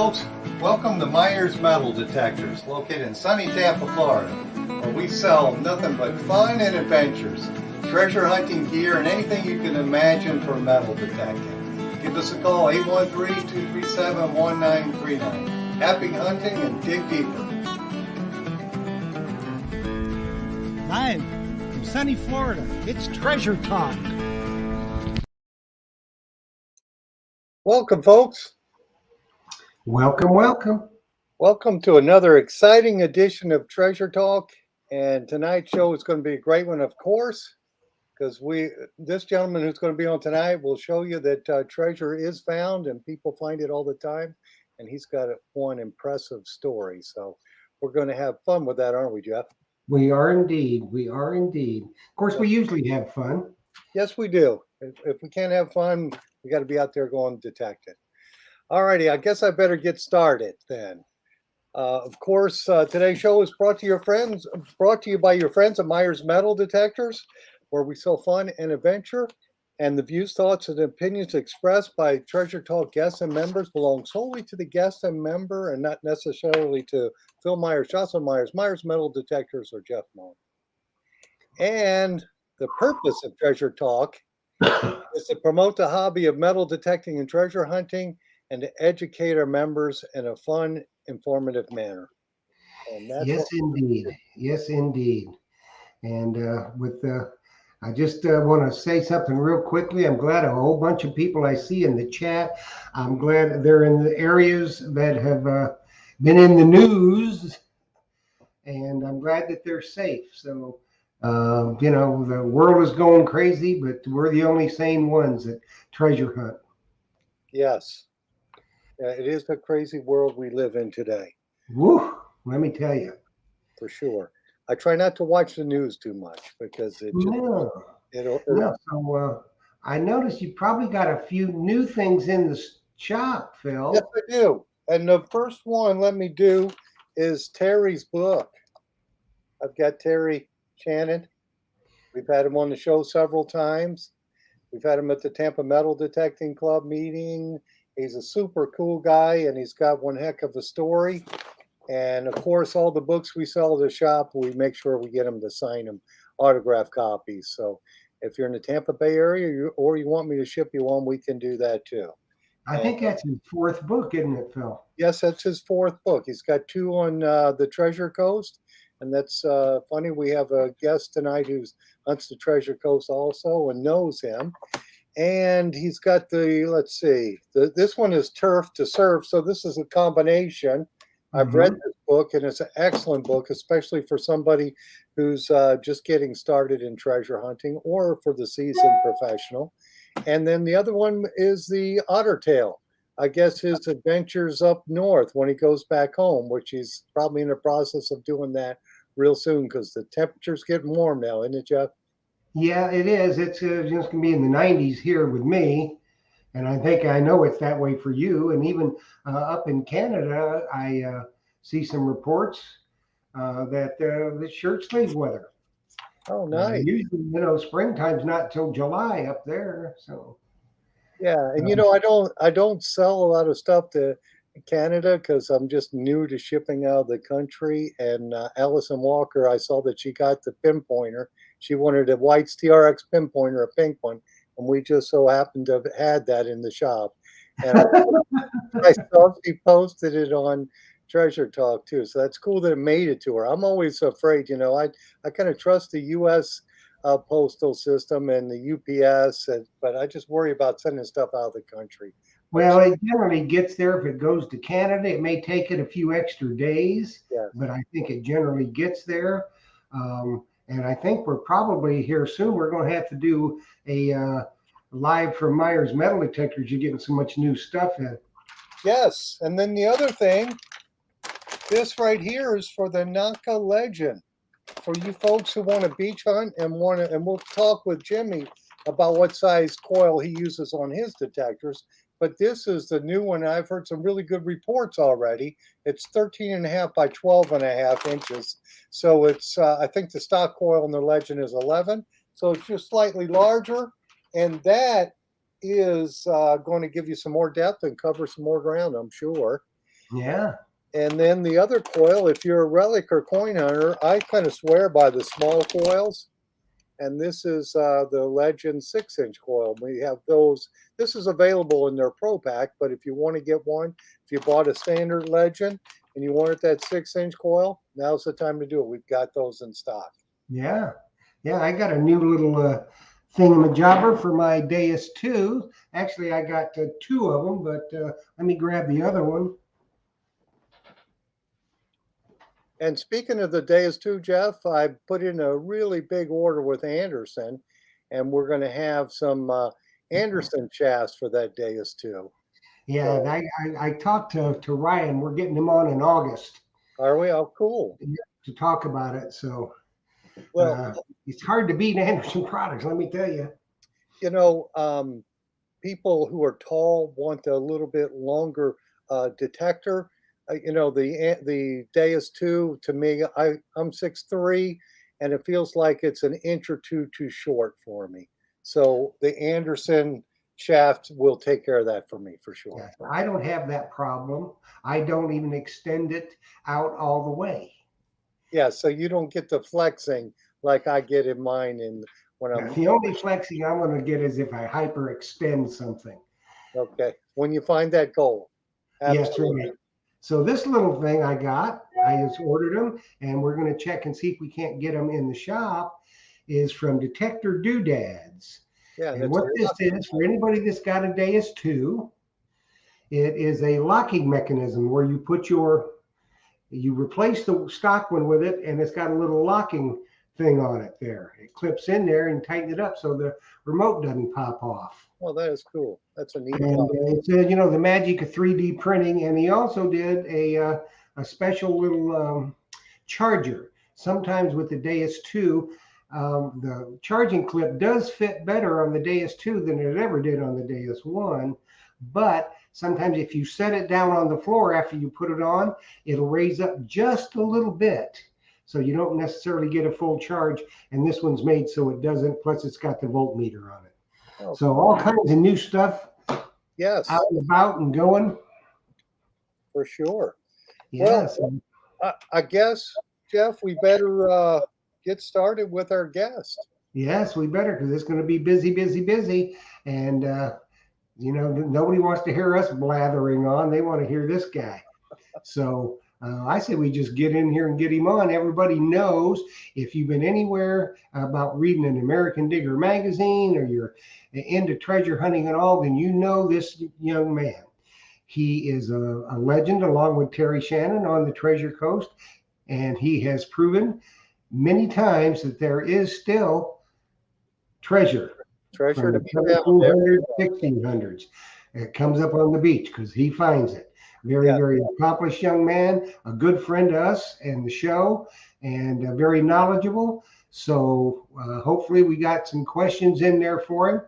folks, welcome to Myers Metal Detectors, located in sunny Tampa, Florida, where we sell nothing but fun and adventures, treasure hunting gear, and anything you can imagine for metal detecting. Give us a call, 813-237-1939. Happy hunting and dig deeper. Live from sunny Florida, it's Treasure Talk. Welcome, folks. Welcome, welcome. Welcome to another exciting edition of Treasure Talk. And tonight's show is going to be a great one, of course, because this gentleman who's going to be on tonight will show you that treasure is found and people find it all the time. And he's got one impressive story. So we're going to have fun with that, aren't we, Jeff? We are indeed. We are indeed. Of course, we usually have fun. Yes, we do. If we can't have fun, we got to be out there going detecting. All righty, I guess I better get started then. Of course, today's show is brought to you by your friends at Myers Metal Detectors, where we sell fun and adventure. And the views, thoughts, and opinions expressed by Treasure Talk guests and members belong solely to the guest and member, and not necessarily to Phil Myers, Jocelyn Myers, Myers Metal Detectors, or Jeff Moen. And the purpose of Treasure Talk is to promote the hobby of metal detecting and treasure hunting, and to educate our members in a fun, informative manner. And that's yes, indeed. Yes, indeed. And I just want to say something real quickly. I'm glad a whole bunch of people I see in the chat. I'm glad they're in the areas that have been in the news, and I'm glad that they're safe. So, the world is going crazy, but we're the only sane ones that treasure hunt. Yes. It is a crazy world we live in today. Woo, let me tell you. For sure. I try not to watch the news too much because it just So I noticed you probably got a few new things in the shop, Phil. Yes, I do. And the first one let me do is Terry's book. I've got Terry Shannon. We've had him on the show several times. We've had him at the Tampa Metal Detecting Club meeting. He's a super cool guy, and he's got one heck of a story. And, of course, all the books we sell at the shop, we make sure we get him to sign them autograph copies. So if you're in the Tampa Bay area or you want me to ship you one, we can do that, too. I think that's his fourth book, isn't it, Phil? Yes, that's his fourth book. He's got two on the Treasure Coast. And that's funny. We have a guest tonight who hunts the Treasure Coast also and knows him. And he's got this one is Turf to Surf. So this is a combination. I've read this book, and it's an excellent book, especially for somebody who's just getting started in treasure hunting or for the seasoned professional. And then the other one is the Otter Tail. I guess his adventures up north when he goes back home, which he's probably in the process of doing that real soon because the temperature's getting warm now, isn't it, Jeff? Yeah, it is. It's just going to be in the 90s here with me. And I think I know it's that way for you. And even up in Canada, I see some reports that it's shirt sleeve weather. Oh, nice. Usually, springtime's not till July up there. So. Yeah, and I don't sell a lot of stuff to Canada because I'm just new to shipping out of the country. And Allison Walker, I saw that she got the pinpointer. She wanted a White's TRX pinpointer, a pink one, and we just so happened to have had that in the shop. And I saw she posted it on Treasure Talk too, so that's cool that it made it to her. I'm always afraid, I kind of trust the U.S. Postal system and the UPS, but I just worry about sending stuff out of the country. Well, it generally gets there. If it goes to Canada, it may take it a few extra days, but I think it generally gets there. And I think we're probably here soon. We're going to have to do a live from Myers Metal Detectors. You're getting so much new stuff in. Yes, and then the other thing, this right here is for the Naka Legend. For you folks who want to beach hunt and we'll talk with Jimmy about what size coil he uses on his detectors. But this is the new one. I've heard some really good reports already. It's 13.5 by 12.5 inches. So it's, I think the stock coil in the Legend is 11. So it's just slightly larger. And that is going to give you some more depth and cover some more ground, I'm sure. Yeah. And then the other coil, if you're a relic or coin hunter, I kind of swear by the small coils. And this is the Legend 6-inch coil. We have those. This is available in their Pro Pack, but if you want to get one, if you bought a standard Legend and you wanted that 6-inch coil, now's the time to do it. We've got those in stock. Yeah. Yeah. I got a new little thingamajobber for my Deus 2. Actually, I got 2 of them, but let me grab the other one. And speaking of the Deus 2, Jeff, I put in a really big order with Anderson, and we're going to have some Anderson shafts for that Deus 2. Yeah, So, I talked to Ryan. We're getting him on in August are we? Oh, cool. to talk about it. So Well, it's hard to beat Anderson products, let me tell you. you know, people who are tall want a little bit longer detector. You know, the Deus 2, to me, I'm 6'3", and it feels like it's an inch or two too short for me. So the Anderson shaft will take care of that for me for sure. Yeah, I don't have that problem. I don't even extend it out all the way. Yeah, so you don't get the flexing like I get in mine in when I'm The only flexing I'm going to get is if I hyperextend something. okay. When you find that goal. Yes, Absolutely. right. So this little thing I just ordered them, and we're going to check and see if we can't get them in the shop, is from Detector Doodads. Yeah, And that's what a this lot. is, for anybody that's got a Deus 2, it is a locking mechanism where you replace the stock one with it, and it's got a little locking thing on it there. It clips in there and tighten it up so the remote doesn't pop off. Well, that is cool. That's a neat And job. it said, the magic of 3D printing. And he also did a special little charger. Sometimes with the Deus 2, the charging clip does fit better on the Deus 2 than it ever did on the Deus 1. But sometimes if you set it down on the floor after you put it on, it'll raise up just a little bit. So you don't necessarily get a full charge. And this one's made so it doesn't. Plus, it's got the voltmeter on it. Oh, So all kinds of new stuff yes, out and about and going. for sure. Yes. I guess, Jeff, we better get started with our guest. Yes, we better, because it's going to be busy, busy, busy. And, nobody wants to hear us blathering on. They want to hear this guy. So I say we just get in here and get him on. Everybody knows, if you've been anywhere about reading an American Digger magazine, or you're into treasure hunting at all, then you know this young man. He is a legend, along with Terry Shannon, on the Treasure Coast. And he has proven many times that there is still treasure Treasure from to the be found. 1700s, 1600s. It comes up on the beach because he finds it. Very, Yeah. very accomplished young man, a good friend to us and the show, and very knowledgeable. So hopefully we got some questions in there for him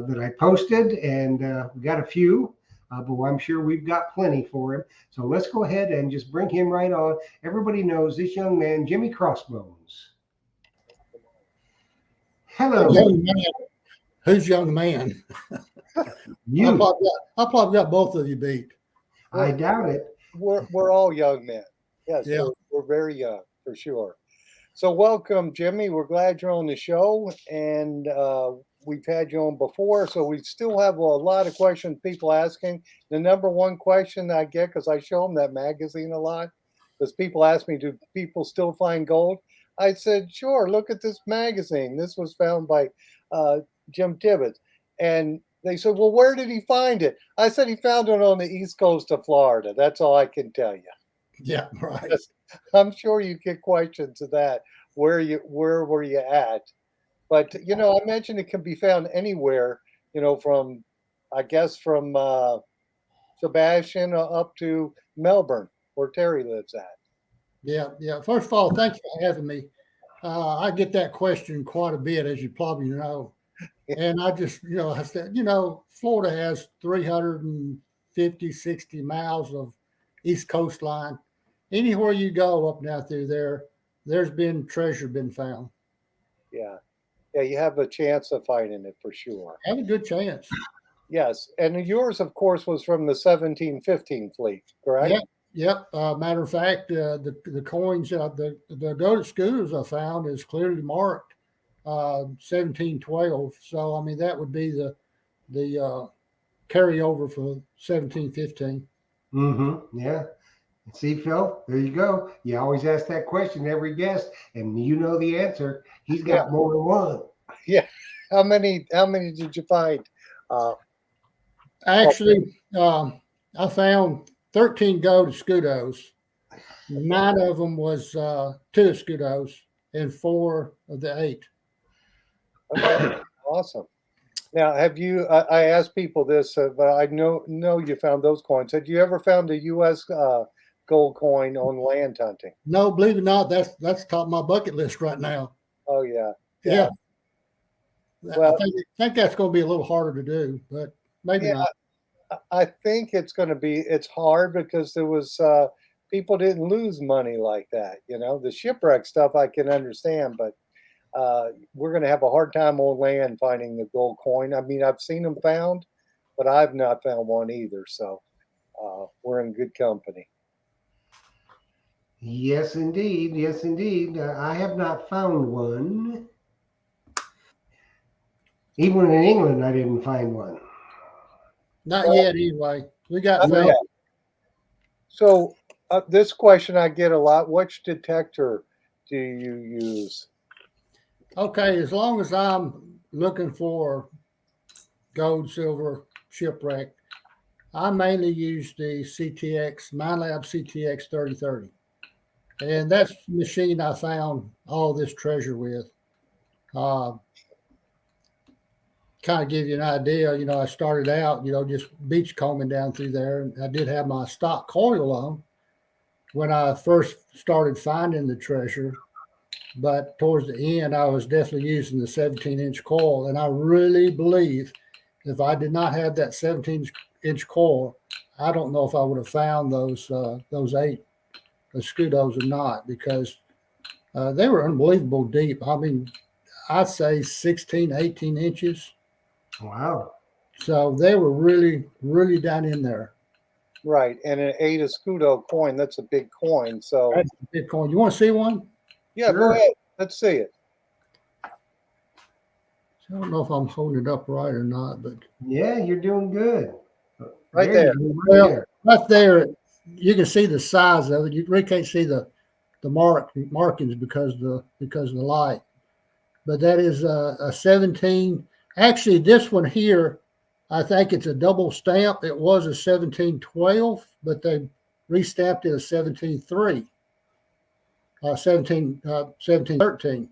that I posted, and we got a few, but I'm sure we've got plenty for him. So let's go ahead and just bring him right on. Everybody knows this young man, Jimmy Crossbones. Hello. Young man. Who's young man? You. I probably got both of you beat. I doubt it. We're all young men. Yes, Yeah. we're very young for sure. So welcome, Jimmy. We're glad you're on the show, and we've had you on before, so we still have a lot of questions people asking. The number one question I get, because I show them that magazine a lot, because people ask me, do people still find gold? I said, sure, look at this magazine. This was found by Jim Tibbetts. And they said, well, where did he find it? I said he found it on the east coast of Florida. That's all I can tell you. Yeah, right. I'm sure you get questions of that. Where were you at? But I mentioned it can be found anywhere. From Sebastian up to Melbourne, where Terry lives at. Yeah. First of all, thank you for having me. I get that question quite a bit, as you probably know. And I just, I said, Florida has 350, 60 miles of East Coast line. Anywhere you go up down through there, there's been treasure been found. Yeah, you have a chance of finding it for sure. Have a good chance. Yes, and yours, of course, was from the 1715 fleet, correct? Yep, yep. Matter of fact, the coins, the gold scooters I found is clearly marked 1712. So I mean that would be the carryover for 1715. Mm-hmm. Yeah. See, Phil, there you go. You always ask that question to every guest, and you know the answer. He's Yeah, got more than one. yeah. How many? How many did you find? Uh, oh, Actually, I found 13 gold scudos. 9 of them was 2 scudos, and 4 of the 8. okay, awesome. Now, have you? I asked people this, but I know you found those coins. Had you ever found a U.S. Gold coin on land hunting? No, believe it or not, that's top of my bucket list right now. Oh yeah, yeah. Yeah, I Well, think that's going to be a little harder to do, but maybe yeah. not. I think it's going to be. It's hard because there was people didn't lose money like that. You know, the shipwreck stuff I can understand, but we're going to have a hard time on land finding the gold coin. I mean, I've seen them found, but I've not found one either. So we're in good company. Yes, indeed. Yes, indeed. I have not found one. Even in England, I didn't find one. Not Well, yet, anyway. We got yeah. found. So this question I get a lot: which detector do you use? Okay, as long as I'm looking for gold, silver, shipwreck, I mainly use the CTX, MineLab CTX 3030. And that's the machine I found all this treasure with. Uh, kind of give you an idea, I started out, just beach combing down through there. And I did have my stock coil on when I first started finding the treasure. But towards the end, I was definitely using the 17-inch coil. And I really believe if I did not have that 17-inch coil, I don't know if I would have found those 8 scudos or not, because they were unbelievable deep. I mean, I'd say 16, 18 inches. Wow. So they were really, really down in there. Right, and an 8 escudo coin. That's a big coin. So That's a big coin. You want to see one? yeah, go Sure. ahead. Let's see it. I don't know if I'm holding it up right or not, but Yeah, you're doing good. Right There there. you go, right well, there. right there, you can see the size of it. You really can't see the markings because of the light. But that is a 17. Actually, this one here, I think it's a double stamp. It was a 1712, but they restamped it a 17.3, 1713.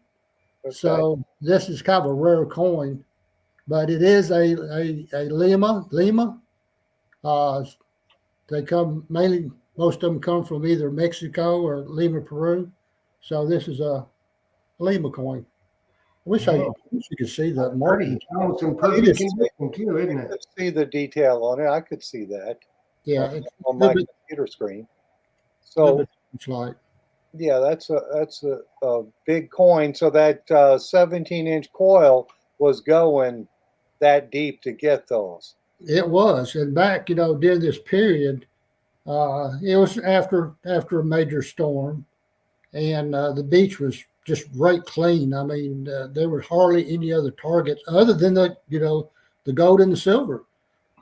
Okay. So this is kind of a rare coin, but it is a Lima. Uh, they come mainly, most of them come from either Mexico or Lima, Peru. So this is a Lima coin. I Oh, wish you could see the pretty. marking. It's almost in You perfect can condition too, isn't you it? could see the detail on it. I could see that Yeah, on, it's on a my little computer screen. little So bit it's like. yeah, that's a big coin. So that 17-inch coil was going that deep to get those. It was, and back, during this period, it was after a major storm, and the beach was just right clean. I mean, there were hardly any other targets other than the gold and the silver.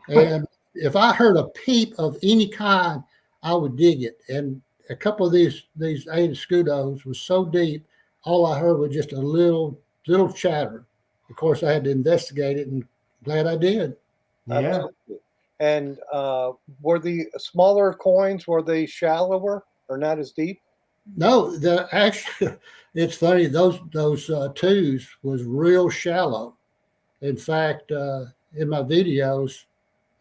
And if I heard a peep of any kind, I would dig it. And a couple of these 8 scudos was so deep, all I heard was just a little chatter. Of course, I had to investigate it, and glad I did. Yeah. Absolutely. And were the smaller coins, were they shallower or not as deep? No, the actually, it's funny. Those twos was real shallow. In fact, in my videos,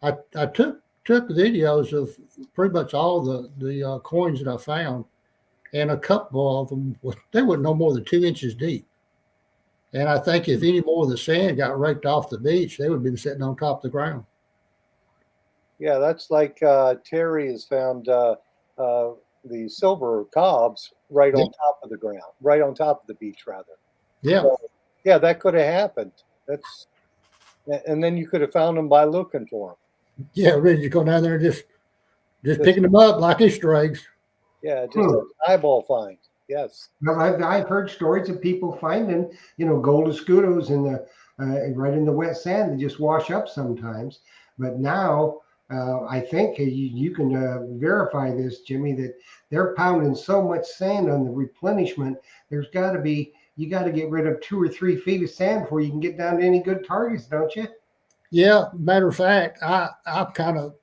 I took videos of pretty much all the coins that I found, and a couple of them they were no more than 2 inches deep. And I think if any more of the sand got raked off the beach, they would have been sitting on top of the ground. Yeah, that's like Terry has found the silver cobs right Yeah, on top of the ground, right on top of the beach, rather. yeah. So, yeah, that could have happened. That's And then you could have found them by looking for them. Yeah, really, you go down there and just picking them up like Easter eggs. Yeah, just an eyeball find. Yes. Well, I've heard stories of people finding, gold escudos in the right in the wet sand. They just wash up sometimes. But now, I think you can verify this, Jimmy, that they're pounding so much sand on the replenishment. You got to get rid of 2 or 3 feet of sand before you can get down to any good targets, don't you? Yeah, matter of fact, I kind of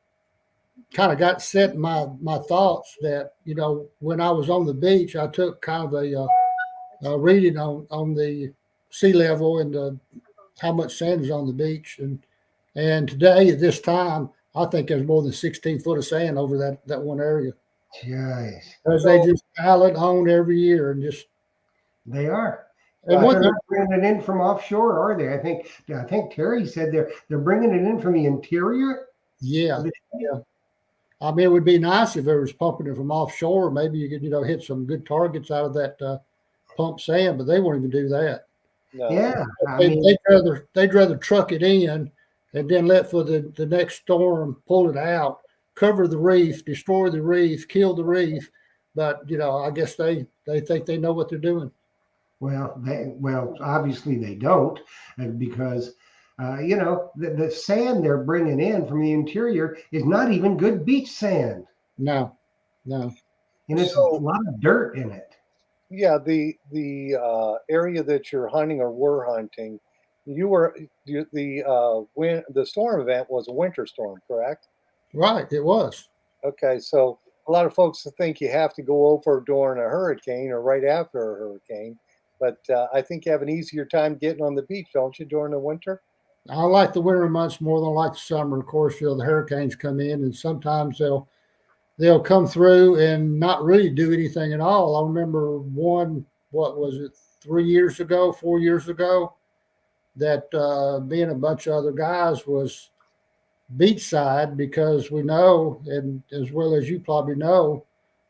got set in my thoughts that when I was on the beach, I took kind of a reading on the sea level and how much sand is on the beach, and today at this time, I think there's more than 16 foot of sand over that one area. Jeez. Because they just pile it on every year and just. They are. And They're not bringing it in from offshore, are they? I think Terry said they're bringing it in from the interior. Yeah. I mean, it would be nice if it was pumping it from offshore. Maybe you could, hit some good targets out of that pumped sand, but they won't even do that. No. Yeah, they'd rather truck it in and then let for the next storm pull it out, cover the reef, destroy the reef, kill the reef. But I guess they think they know what they're doing. Well, obviously they don't, because the sand they're bringing in from the interior is not even good beach sand. No. And it's a lot of dirt in it. Yeah, the area that you're hunting or were hunting, the storm event was a winter storm, correct? Right, it was. Okay, so a lot of folks think you have to go over during a hurricane or right after a hurricane, but I think you have an easier time getting on the beach, don't you, during the winter? I like the winter months more than I like the summer. Of course, the hurricanes come in, and sometimes they'll come through and not really do anything at all. I remember one, what was it, 4 years ago, that me and a bunch of other guys was beachside, because we know, and as well as you probably know,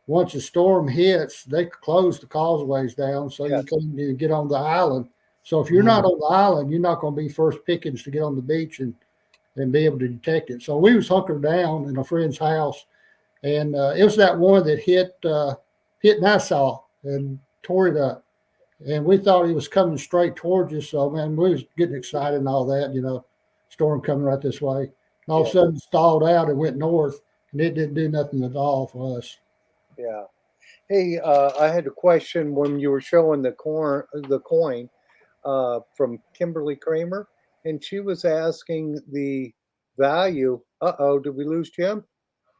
once a storm hits, they close the causeways down, so Yes. you can't even get on the island. So if you're not on the island, you're not going to be first pickings to get on the beach and be able to detect it. So we was hunkered down in a friend's house, and it was that one that hit Nassau and tore it up. And we thought he was coming straight towards us. So, man, we was getting excited and all that, storm coming right this way. And all of a sudden it stalled out and went north, and it didn't do nothing at all for us. Yeah. Hey, I had a question when you were showing the coin from Kimberly Kramer, and she was asking the value. Did we lose Jim?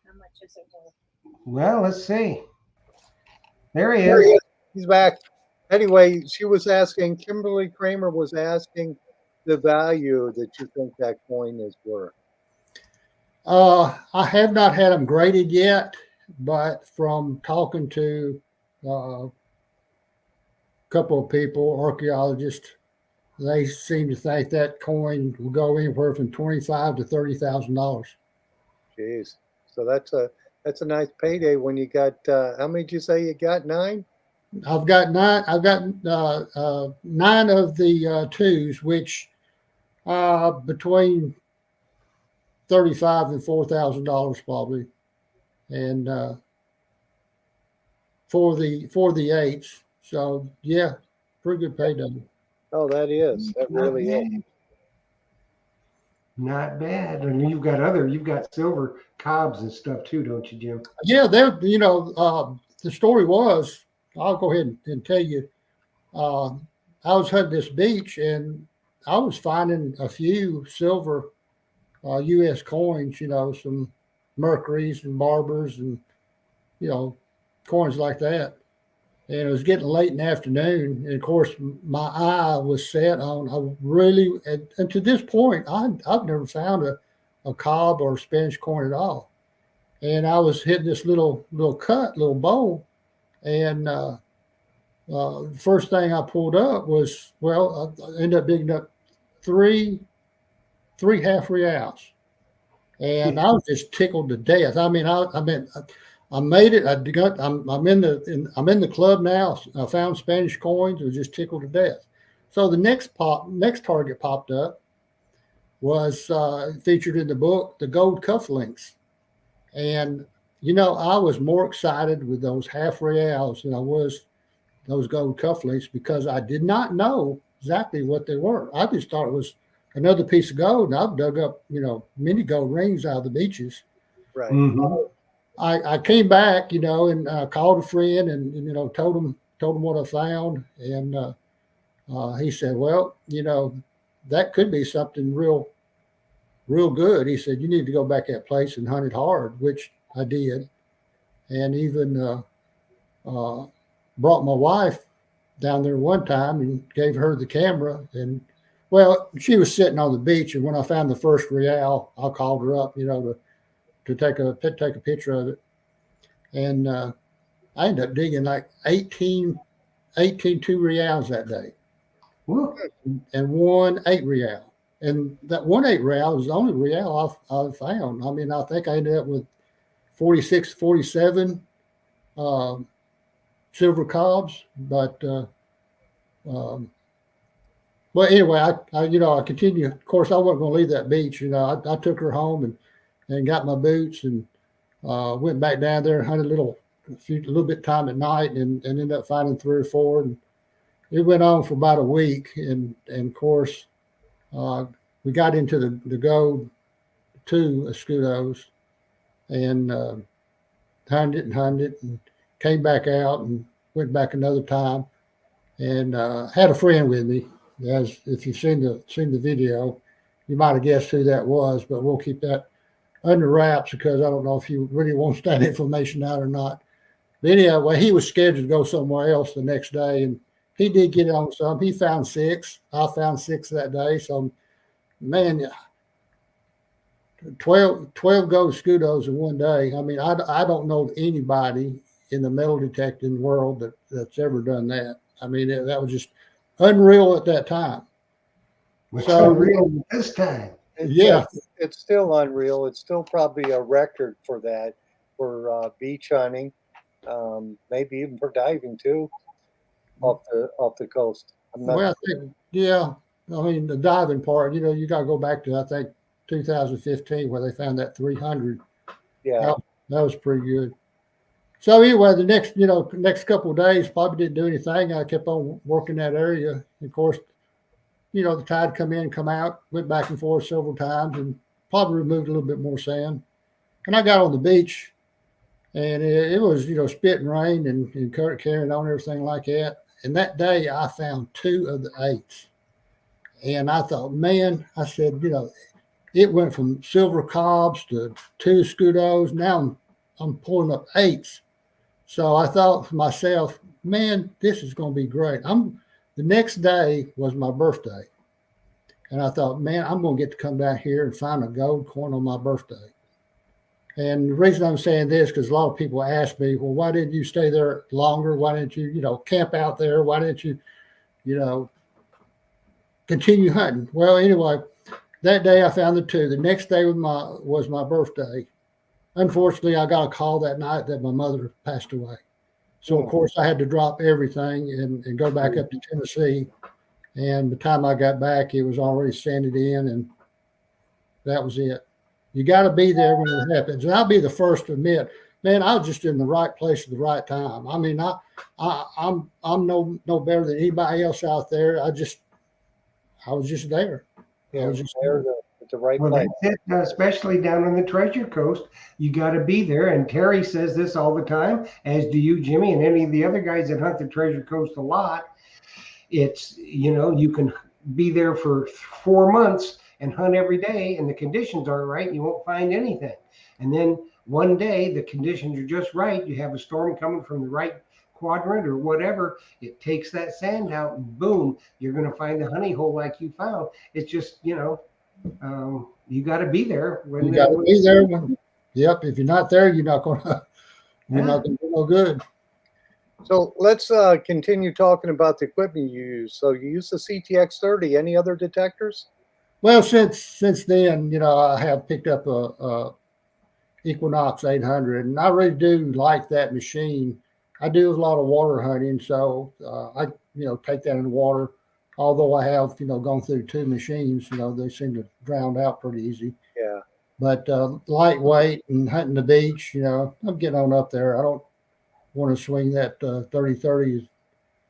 How much is it worth? Well, let's see. There he is. He's back. Anyway, Kimberly Kramer was asking the value that you think that coin is worth. I have not had them graded yet, but from talking to a couple of people, archaeologists, they seem to think that coin will go anywhere from $25,000 to $30,000. Jeez. So that's a nice payday when you got how many did you say you got? 9? I've got 9. I've got 9 of the twos, which between $35,000 and $4,000 probably, and for the eights. So yeah, pretty good payday. Oh, that really is. Not bad. And you've got silver cobs and stuff too, don't you, Jim? Yeah, the story was, I'll go ahead and tell you, I was hunting this beach and I was finding a few silver U.S. coins, some Mercuries and Barbers and, coins like that. And it was getting late in the afternoon. And of course, my eye was set on, and to this point, I've never found a cob or a Spanish coin at all. And I was hitting this little bowl. And first thing I pulled up was, I ended up digging up three half reals. And I was just tickled to death. I mean, I made it. I'm in the club now. I found Spanish coins. I was just tickled to death. So the next target popped up, was featured in the book, the gold cufflinks. And, I was more excited with those half reals than I was those gold cufflinks because I did not know exactly what they were. I just thought it was another piece of gold. And I've dug up, many gold rings out of the beaches. Right. Mhm. I came back, and called a friend and, told him what I found. And he said, well, that could be something real good. He said, you need to go back that place and hunt it hard, which I did. And even brought my wife down there one time and gave her the camera. And well, she was sitting on the beach. And when I found the first real, I called her up, to take a picture of it. And I ended up digging like 18 2 reals that day Woo. and 1 8 real. And that 1 8 real was the only real I found. I mean, I think I ended up with 46, 47 silver cobs. But, well, anyway, I continue. Of course, I wasn't going to leave that beach. I took her home and got my boots and went back down there and hunted a little bit time at night and ended up finding 3 or 4. And it went on for about a week. And of course, we got into the gold 2 escudos and hunted and came back out and went back another time and had a friend with me. As if you've seen the video, you might have guessed who that was, but we'll keep that under wraps because I don't know if he really wants that information out or not. But anyway, he was scheduled to go somewhere else the next day, and he did get on some. He found 6. I found 6 that day. So, man, 12 gold scudos in one day. I mean, I don't know anybody in the metal detecting world that's ever done that. I mean, that was just unreal at that time. What's So- unreal this time? Yeah. It's still unreal. It's still probably a record for that, for beach hunting, maybe even for diving too, off the coast. I'm not Well, I think, yeah. I mean, the diving part, you got to go back to, I think, 2015 where they found that 300. yeah. That was pretty good. So anyway, the next couple of days probably didn't do anything. I kept on working that area. Of course, the tide come in, come out, went back and forth several times and probably removed a little bit more sand. And I got on the beach and it was, spit and rain and carrying on everything like that. And that day I found 2 of the 8s. And I thought, man, I said, it went from silver cobs to 2 scudos. Now I'm pulling up 8s. So I thought to myself, man, this is going to be great. The next day was my birthday. And I thought, man, I'm going to get to come down here and find a gold coin on my birthday. And the reason I'm saying this, because a lot of people ask me, well, why didn't you stay there longer? Why didn't you, camp out there? Why didn't you, continue hunting? Well, anyway, that day I found the 2. The next day was my birthday. Unfortunately, I got a call that night that my mother passed away. So, of course, I had to drop everything and go back up to Tennessee. And by the time I got back, it was already sanded in, and that was it. You got to be there when it happens. And I'll be the first to admit, man, I was just in the right place at the right time. I mean, I'm no better than anybody else out there. I was just there. Yeah, I was just there at the right Well, place. that's it, especially down on the Treasure Coast. You got to be there. And Terry says this all the time, as do you, Jimmy, and any of the other guys that hunt the Treasure Coast a lot. It's, you can be there for 4 months and hunt every day, and the conditions aren't right, and you won't find anything. And then one day, the conditions are just right. You have a storm coming from the right quadrant or whatever. It takes that sand out, and boom, you're going to find the honey hole like you found. It's just, you got to be there. You got to be there. Yep. If you're not there, you're not going to do no good. So let's continue talking about the equipment you use. So you use the CTX 30. Any other detectors? Well, since then, I have picked up a Equinox 800, and I really do like that machine. I do a lot of water hunting, so I take that in the water. although I have, gone through two machines, they seem to drown out pretty easy. Yeah. But lightweight and hunting the beach, I'm getting on up there. I don't want to swing that 30-30,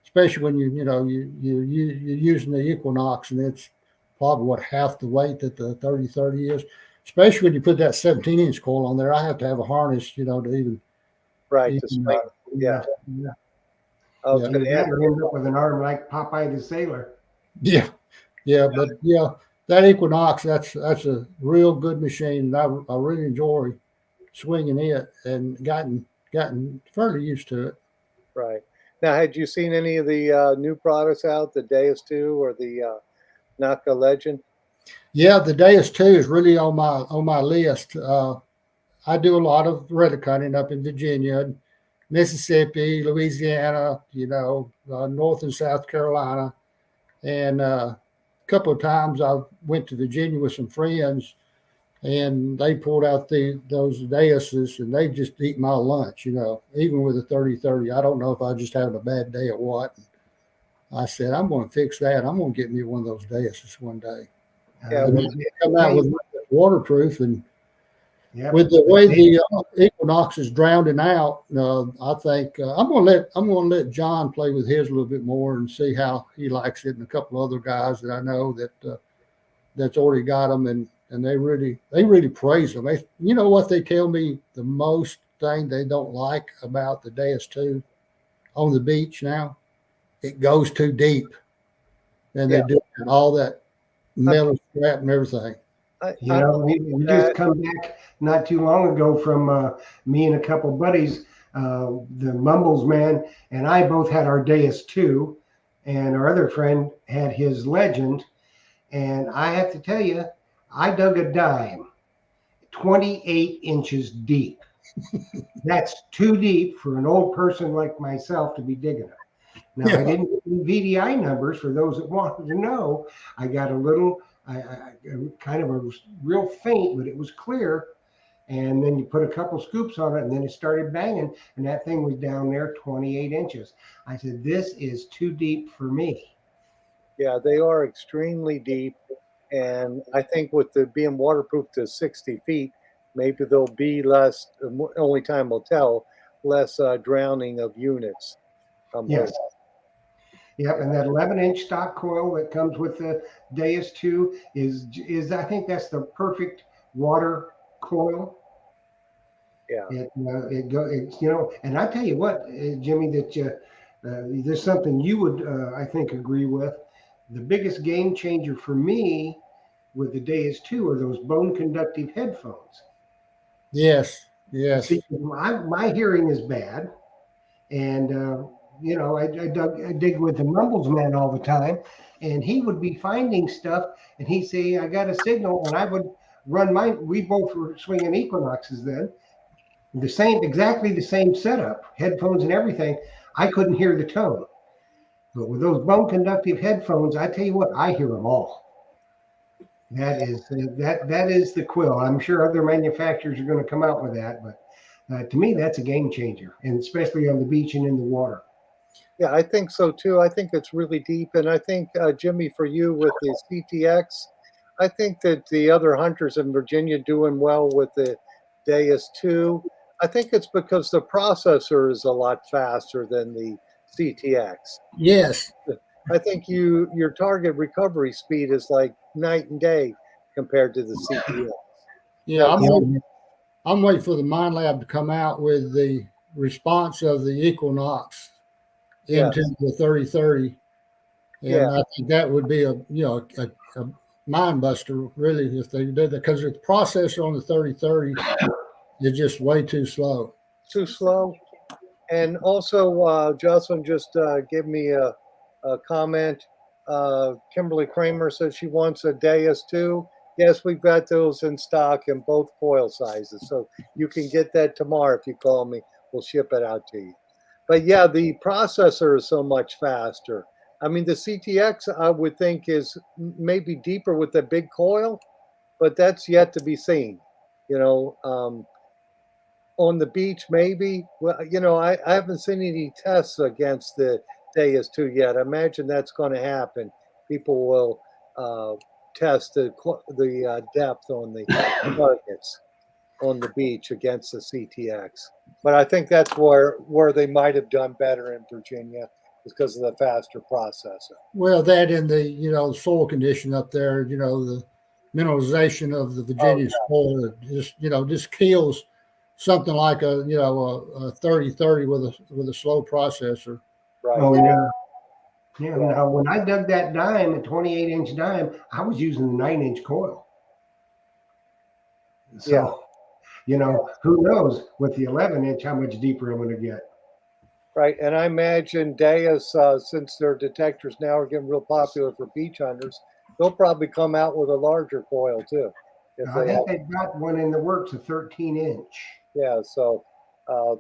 especially when you're using the Equinox, and it's probably what half the weight that the 30-30 is. Especially when you put that 17-inch coil on there, I have to have a harness, to even Right. even, To swing. Yeah. yeah, I was Yeah. going to You ask. never end up with an arm like Popeye the Sailor. yeah, but that Equinox, that's a real good machine. And I really enjoy swinging it and gotten fairly used to it. Right. Now, had you seen any of the new products out, the Deus 2 or the Naka Legend? Yeah, the Deus 2 is really on my list. I do a lot of relic hunting up in Virginia, Mississippi, Louisiana, North and South Carolina, and a couple of times I went to Virginia with some friends, and they pulled out those Deuses, and they just eat my lunch. Even with a 30-30, I don't know if I was just having a bad day or what. I said, I'm going to fix that. I'm going to get me one of those Deuses one day. Yeah, And well, they come out with waterproof, and Yep. with the way the Equinox is drowning out, I think I'm going to let John play with his a little bit more and see how he likes it, and a couple other guys that I know that's already got them, and they really praise them. You know what they tell me the most thing they don't like about the Deus 2 on the beach now? It goes too deep, and they do all that metal strap and everything. We just come back not too long ago from me and a couple buddies, the Mumbles man and I both had our Deus 2, and our other friend had his Legend. And I have to tell you, I dug a dime 28 inches deep. That's too deep for an old person like myself to be digging it. Now, I didn't get any VDI numbers for those that wanted to know. I got a little, I kind of a real faint, but it was clear. And then you put a couple scoops on it, and then it started banging, and that thing was down there 28 inches. I said, this is too deep for me. Yeah, they are extremely deep. And I think with the being waterproof to 60 feet, maybe there'll be less, only time will tell, less drowning of units. Yes. Yep, and that 11-inch stock coil that comes with the Deus 2 is I think that's the perfect water coil. Yeah. It's and I tell you what, Jimmy, that there's something you would I think agree with. The biggest game changer for me with the Deus 2 are those bone conductive headphones. Yes. See, my hearing is bad, and I dig with the Mumbles man all the time, and he would be finding stuff, and he'd say, I got a signal, and I would run mine. We both were swinging Equinoxes then. Exactly the same setup, headphones and everything. I couldn't hear the tone. But with those bone conductive headphones, I tell you what, I hear them all. That is the quill. I'm sure other manufacturers are going to come out with that, but to me, that's a game changer, and especially on the beach and in the water. Yeah, I think so too. I think it's really deep. And I think, Jimmy, for you with the CTX, I think that the other hunters in Virginia doing well with the Deus 2. I think it's because the processor is a lot faster than the CTX. Yes. I think your target recovery speed is like night and day compared to the CTX. Yeah, I'm waiting for the Mind Lab to come out with the response of the Equinox into the 30-30, and I think that would be a mind buster really if they did that, because the processor on the 30-30 is just way too slow. Too slow. And also, Jocelyn just gave me a comment. Kimberly Kramer says she wants a Deus 2. Yes, we've got those in stock in both coil sizes. So you can get that tomorrow if you call me. We'll ship it out to you. But yeah, the processor is so much faster. I mean, the CTX, I would think, is maybe deeper with the big coil, but that's yet to be seen. On the beach, maybe. Well, I haven't seen any tests against the Deus 2 yet. I imagine that's going to happen people will test the depth on the targets on the beach against the CTX. But I think that's where they might have done better in Virginia, is because of the faster processor. Well, that and the soil condition up there, the mineralization of the Virginia soil just kills something like a 30-30 with a slow processor. Right. Oh yeah. Yeah. Now, when I dug that dime, a 28-inch dime, I was using the 9-inch coil. So, who knows with the 11-inch how much deeper I'm going to get. Right, and I imagine Deus, since their detectors now are getting real popular for beach hunters, they'll probably come out with a larger coil too. I think they've got one in the works, a 13-inch. Yeah, so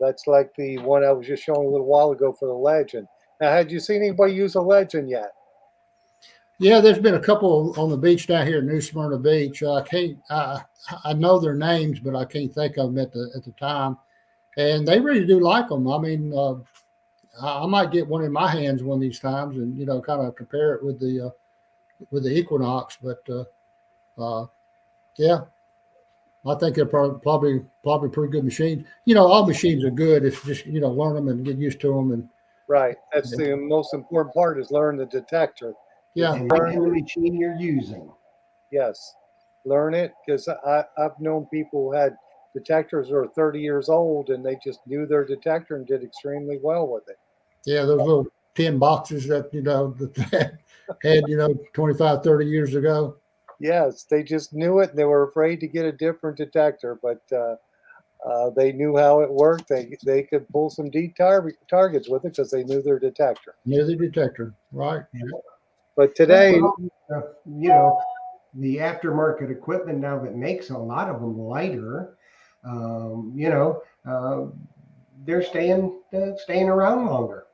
that's like the one I was just showing a little while ago for the Legend. Now, had you seen anybody use a Legend yet? Yeah, there's been a couple on the beach down here at New Smyrna Beach. I know their names, but I can't think of them at the time. And they really do like them. I mean, I might get one in my hands one of these times, and kind of compare it with the Equinox. But yeah, I think they're probably pretty good machines. All machines are good. It's just learn them and get used to them. And right, that's the most important part, is learn the detector. Yeah, and learn the machine you're using. Yes, learn it, because I've known people who had detectors that are 30 years old and they just knew their detector and did extremely well with it. Yeah, those little tin boxes that that had 25, 30 years ago. Yes, they just knew it and they were afraid to get a different detector, but they knew how it worked. They could pull some deep targets with it because they knew their detector. Knew the detector, right? But today, The aftermarket equipment now that makes a lot of them lighter, they're staying around longer.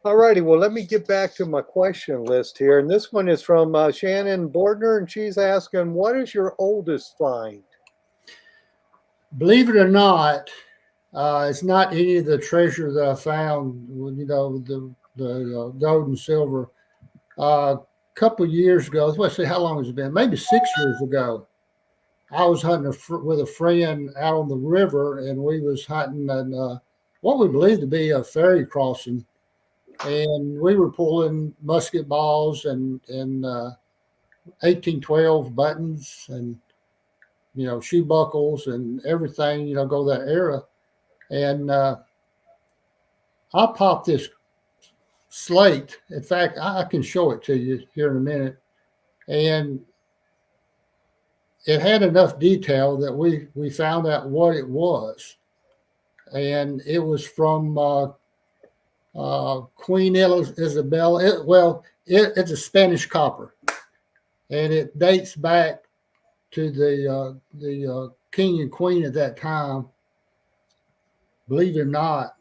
all righty, well, let me get back to my question list here. And this one is from Shannon Bordner, and she's asking, what is your oldest find? Believe it or not, it's not any of the treasure that I found. The gold and silver. A couple of years ago, let's see, how long has it been? Maybe 6 years ago. I was hunting with a friend out on the river, and we was hunting what we believed to be a ferry crossing. And we were pulling musket balls and 1812 buttons and shoe buckles and everything, go that era. And I popped this slate. In fact, I can show it to you here in a minute. And it had enough detail that we found out what it was. And it was from Queen Isabel. It's a Spanish copper, and it dates back to the king and queen at that time. Believe it or not,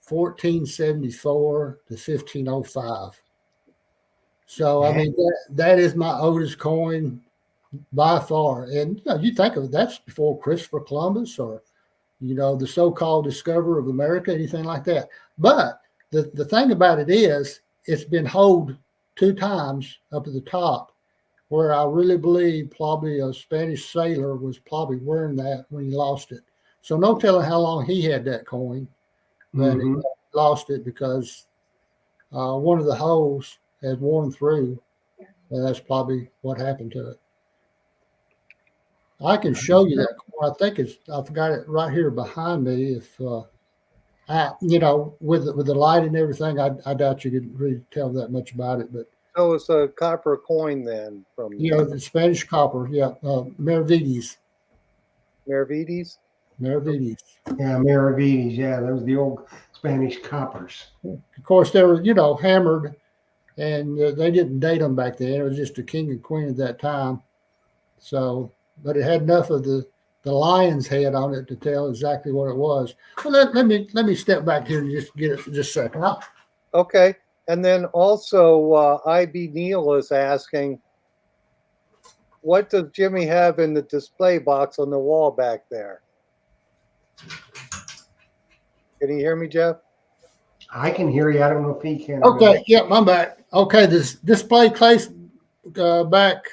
1474 to 1505. So I mean that is my oldest coin by far. And you think of it, that's before Christopher Columbus or the so-called discoverer of America, anything like that. But the thing about it is, it's been holed 2 times up at the top, where I really believe probably a Spanish sailor was probably wearing that when he lost it. So no telling how long he had that coin, but he lost it because one of the holes had worn through, and that's probably what happened to it. I can show you that coin. I've got it right here behind me. If with the light and everything, I doubt you could really tell that much about it. But So it's a copper coin then from the Spanish copper, Maravedis. Maravedis? Maravedis. Yeah, Maravedis. Yeah, those are the old Spanish coppers. Of course, they were hammered, and they didn't date them back then. It was just a king and queen at that time. So, but it had enough of the lion's head on it to tell exactly what it was. Well, let me step back here and just get it for just a second. Okay. And then also IB Neal is asking, what does Jimmy have in the display box on the wall back there? Can you hear me, Jeff? I can hear you. I don't know if he can. or not. Okay, yep, I'm back. Okay, this display case back.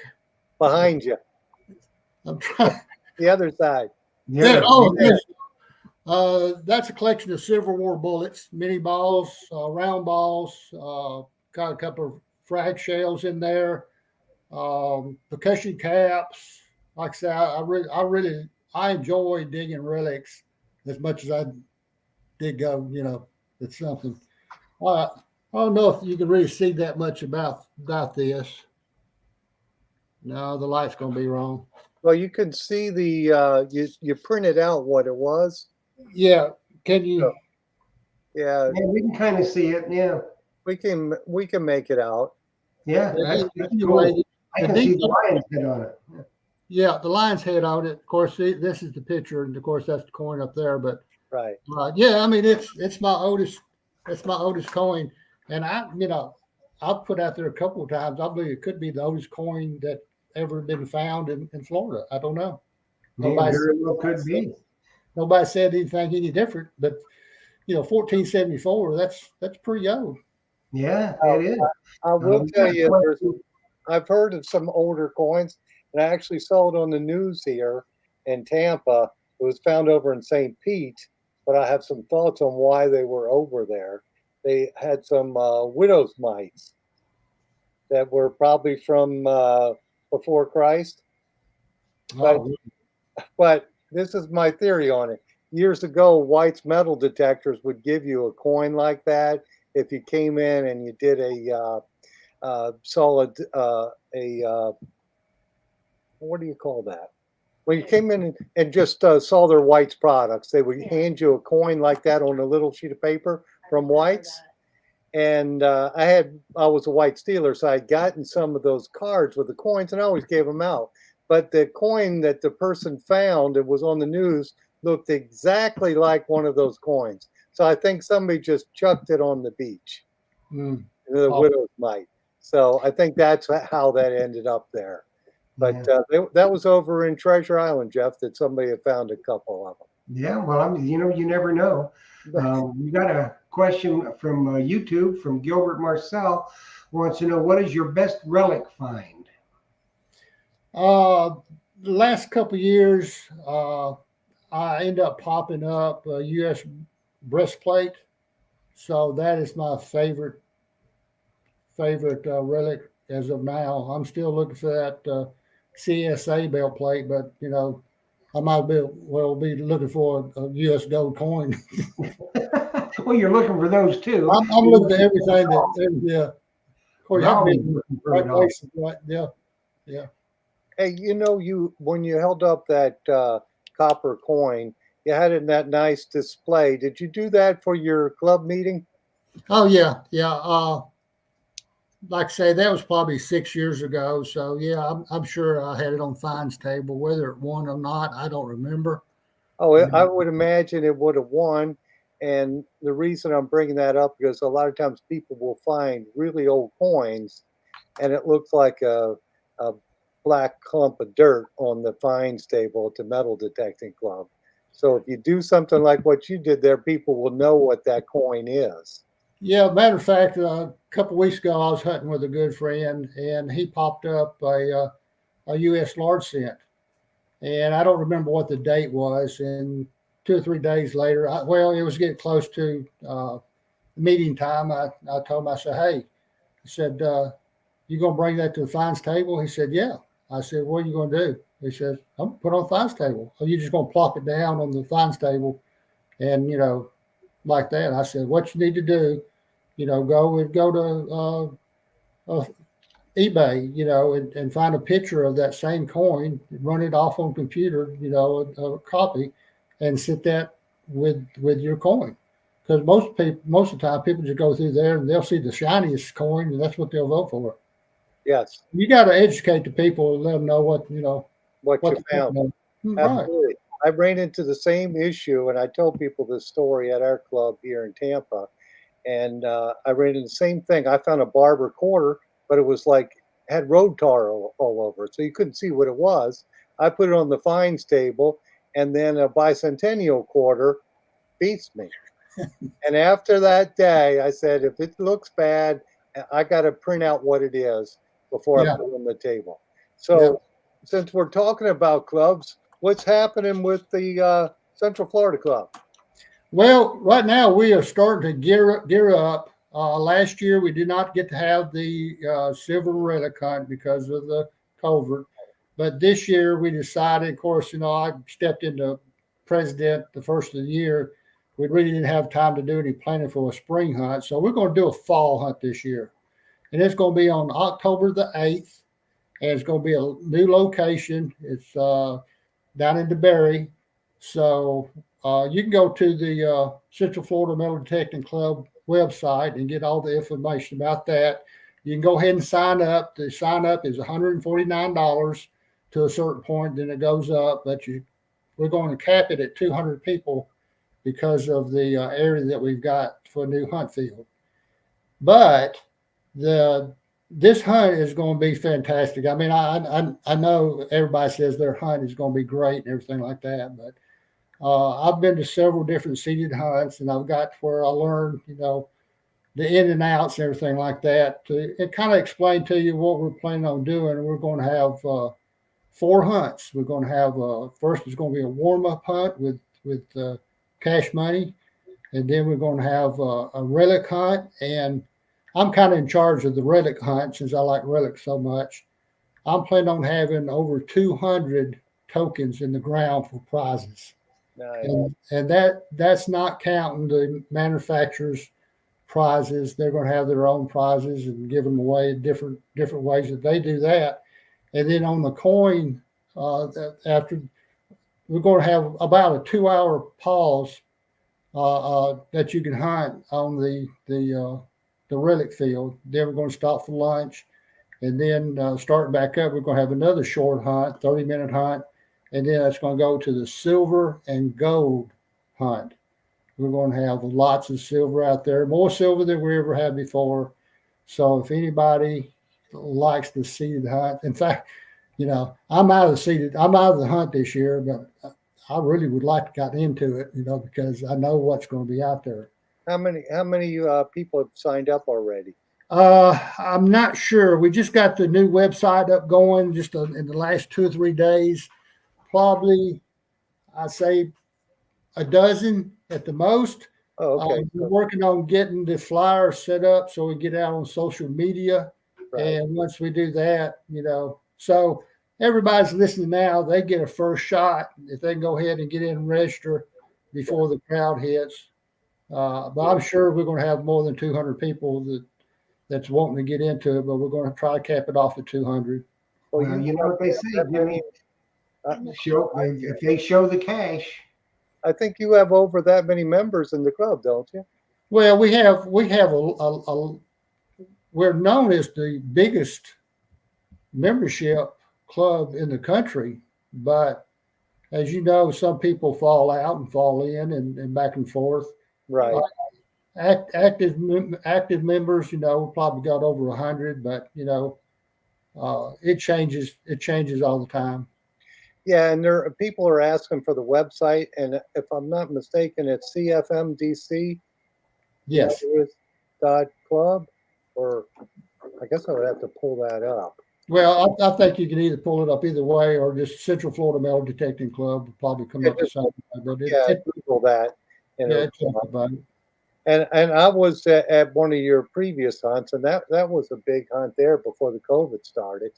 Behind you, I'm trying. the other side. Yeah. That's a collection of Civil War bullets, mini balls, round balls, got a couple of frag shells in there, percussion caps. Like I said, I enjoy digging relics as much as I did go. It's something. I don't know if you can really see that much about this. No, the light's gonna be wrong. Well, you can see the you printed out what it was. Yeah, can you? Yeah, Yeah, we can kind of see it. Yeah. we can make it out. Yeah. That's Anyway, cool. I the can see the detail- lion's head on it. Yeah, the lion's head on it. Of course, this is the picture, and of course that's the coin up there. But Right. yeah, I mean it's my oldest coin, and I've put out there a couple of times. I believe it could be the oldest coin that ever been found in Florida. I don't know. Yeah, very well could be. Nobody said anything any different, but 1474. That's pretty old. Yeah, it is. I will yeah, tell you, I've heard of some older coins, and I actually saw it on the news here in Tampa. It was found over in St. Pete, but I have some thoughts on why they were over there. They had some widow's mites that were probably from before Christ. But, Oh, but this is my theory on it. Years ago, White's metal detectors would give you a coin like that if you came in and you did a solid what do you call that? When you came in and just saw their White's products, they would hand you a coin like that on a little sheet of paper from White's. And I was a White Steeler, so I had gotten some of those cards with the coins, and I always gave them out. But the coin that the person found and was on the news looked exactly like one of those coins. So I think somebody just chucked it on the beach. mm. The Oh. widow's mite. So I think that's how that ended up there. But that was over in Treasure Island, Jeff, that somebody had found a couple of them. Yeah, well, you never know. We got a question from YouTube from Gilbert Marcel. Wants to know, what is your best relic find? The last couple of years, I end up popping up a U.S. breastplate, so that is my favorite relic as of now. I'm still looking for that CSA belt plate, but I might be looking for a U.S. gold coin. Well, you're looking for those too. I'm looking for everything yeah. Of course, We're I've always been looking for right it all. places, right? Yeah. Hey, when you held up that copper coin, you had it in that nice display. Did you do that for your club meeting? Oh yeah. Like I say, that was probably 6 years ago. So yeah, I'm sure I had it on Fine's table. Whether it won or not, I don't remember. Oh, I would imagine it would have won. And the reason I'm bringing that up because a lot of times people will find really old coins, and it looks like a black clump of dirt on the fines table at the metal detecting club. So if you do something like what you did there, people will know what that coin is. Yeah, matter of fact, a couple of weeks ago, I was hunting with a good friend, and he popped up a U.S. large cent, and I don't remember what the date was. And 2 or 3 days later, it was getting close to meeting time. I told him, I said, "Hey," I said, "You gonna bring that to the fines table?" He said, "Yeah." I said, "What are you gonna do?" He said, "I'm gonna put it on the fines table." "Are you just gonna plop it down on the fines table, and like that?" I said, "What you need to do, go to eBay, and find a picture of that same coin, run it off on computer, a copy, and sit that with your coin." Because most of the time, people just go through there and they'll see the shiniest coin, and that's what they'll vote for. Yes, You got to educate the people and let them know what what you the found. coin is. Right. Absolutely. I ran into the same issue, and I tell people this story at our club here in Tampa. And I ran into the same thing. I found a barber quarter, but it was had road tar all over it, so you couldn't see what it was. I put it on the fines table, and then a bicentennial quarter beats me. And after that day, I said, if it looks bad, I got to print out what it is before I Yeah. put it on the table. So, since we're talking about clubs, what's happening with the Central Florida Club? Well, right now we are starting to gear up. Last year we did not get to have the silver relic hunt because of the COVID, but this year we decided. Of course, I stepped into president the first of the year. We really didn't have time to do any planning for a spring hunt, so we're going to do a fall hunt this year, and it's going to be on October the 8th, and it's going to be a new location. It's down in DeBerry. So you can go to the Central Florida Metal Detecting Club website and get all the information about that. You can go ahead and sign up. The sign up is $149 to a certain point, then it goes up. But we're going to cap it at 200 people because of the area that we've got for a new hunt field. But this hunt is going to be fantastic. I mean, I know everybody says their hunt is going to be great and everything like that, but I've been to several different seeded hunts, and I've got where I learned, the in and outs and everything like that. It kind of explain to you what we're planning on doing. And we're going to have 4 hunts. We're going to have first is going to be a warm up hunt with cash money, and then we're going to have a relic hunt. And I'm kind of in charge of the relic hunt since I like relics so much. I'm planning on having over 200 tokens in the ground for prizes. Nice. And that's not counting the manufacturers' prizes. They're going to have their own prizes and give them away in different ways that they do that. And then on the coin, after we're going to have about a 2-hour pause that you can hunt on the relic field. Then we're going to stop for lunch, and then starting back up, we're going to have another short hunt, 30-minute hunt, and then it's going to go to the silver and gold hunt. We're going to have lots of silver out there, more silver than we ever had before. So if anybody likes the seeded hunt, in fact, I'm out of the hunt this year, but I really would like to get into it, because I know what's going to be out there. How many people have signed up already? I'm not sure. We just got the new website up going just in the last 2 or 3 days. Probably, I'd say a dozen at the most. Oh, okay. We're working on getting the flyer set up so we get out on social media. Right. And once we do that, so everybody's listening now, they get a first shot if they can go ahead and get in and register before the crowd hits. But I'm sure we're going to have more than 200 people that's wanting to get into it, but we're going to try to cap it off at 200. Well, you know what they say, Jimmy. If they show the cash. I think you have over that many members in the club, don't you? Well, we have we're known as the biggest membership club in the country, but as you know, some people fall out and fall in and back and forth. Right. Active members, we probably got over 100, but it changes all the time. Yeah, and people are asking for the website, and if I'm not mistaken, it's CFMDC. Yes. .club, or I guess I would have to pull that up. Well, I think you can either pull it up either way, or just Central Florida Metal Detecting Club will probably come up with something. But Google that. And I was at one of your previous hunts, and that was a big hunt there before the COVID started,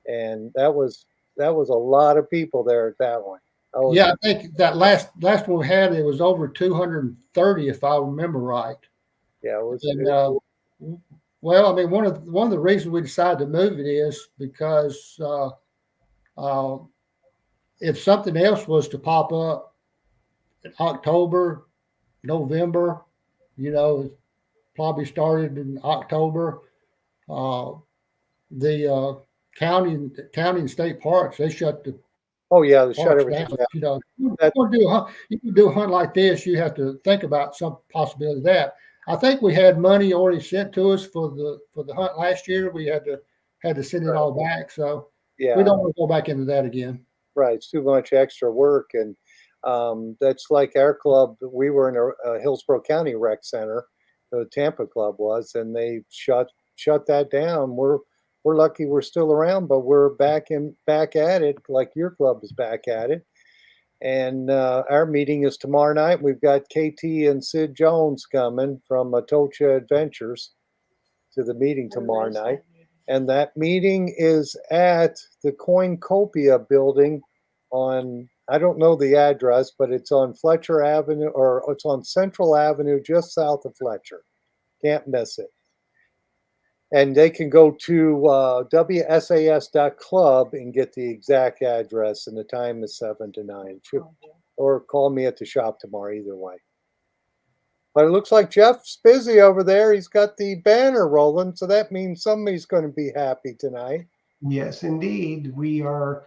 and that was a lot of people there at that one. I think that last one we had, it was over 230, if I remember right. Yeah, it was. Well, I mean, one of the reasons we decided to move it is because if something else was to pop up in October, November, it probably started in October. The county and state parks, they shut the. Oh yeah, they shut everything down. You can do a hunt like this, you have to think about some possibility of that. I think we had money already sent to us for the hunt last year. We had to send it all back, so we don't want to go back into that again. Right, it's too much extra work, and That's like our club. We were in a Hillsborough County Rec Center, the Tampa Club was, and they shut that down. We're lucky we're still around, but we're back at it, like your club is back at it. And our meeting is tomorrow night. We've got KT and Sid Jones coming from Atocha Adventures to the meeting tomorrow night. And that meeting is at the Coincopia building on, I don't know the address, but it's on Fletcher Avenue, or it's on Central Avenue, just south of Fletcher. Can't miss it. And they can go to wsas.club and get the exact address, and the time is 7 to 9. Or call me at the shop tomorrow, either way. But it looks like Jeff's busy over there. He's got the banner rolling, so that means somebody's going to be happy tonight. Yes, indeed. We are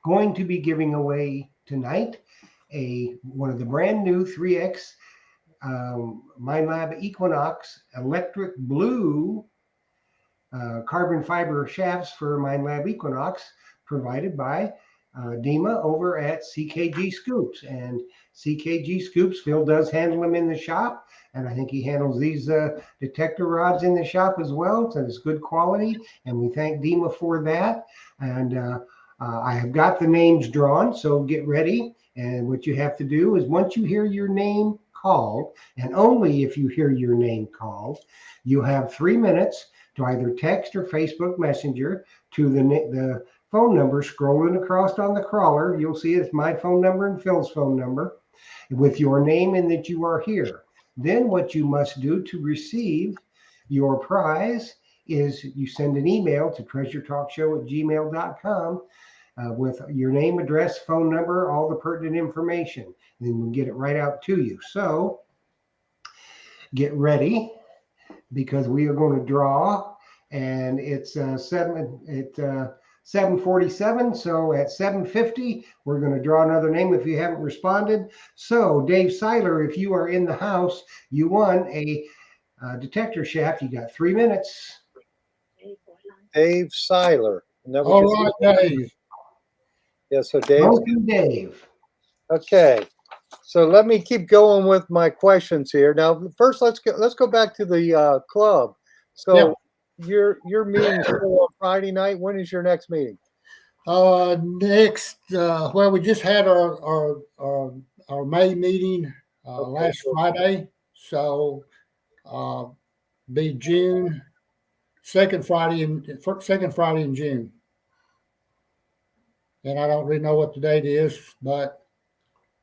going to be giving away tonight one of the brand new 3X MindLab Equinox electric blue carbon fiber shafts for MindLab Equinox, provided by Dima over at CKG Scoops. And CKG Scoops, Phil does handle them in the shop, and I think he handles these detector rods in the shop as well, so it's good quality, and we thank Dima for that. And I have got the names drawn, so get ready. And what you have to do is, once you hear your name called, and only if you hear your name called, you have 3 minutes to either text or Facebook Messenger to the phone number scrolling across on the crawler. You'll see it's my phone number and Phil's phone number with your name and that you are here. Then what you must do to receive your prize is you send an email to treasuretalkshow@gmail.com with your name, address, phone number, all the pertinent information. And then we'll get it right out to you. So get ready, because we are going to draw, and it's 7:47. So at 7:50, we're going to draw another name if you haven't responded. So Dave Seiler, if you are in the house, you won a detector shaft. You got 3 minutes. Dave Seiler. All right, Dave. Yeah, so Dave. Welcome, Dave. Okay. So let me keep going with my questions here. Now, first, let's go back to the club. So your meeting on Friday night. When is your next meeting? Next, well, we just had our May meeting last Friday, so be June second Friday in June. And I don't really know what the date is, but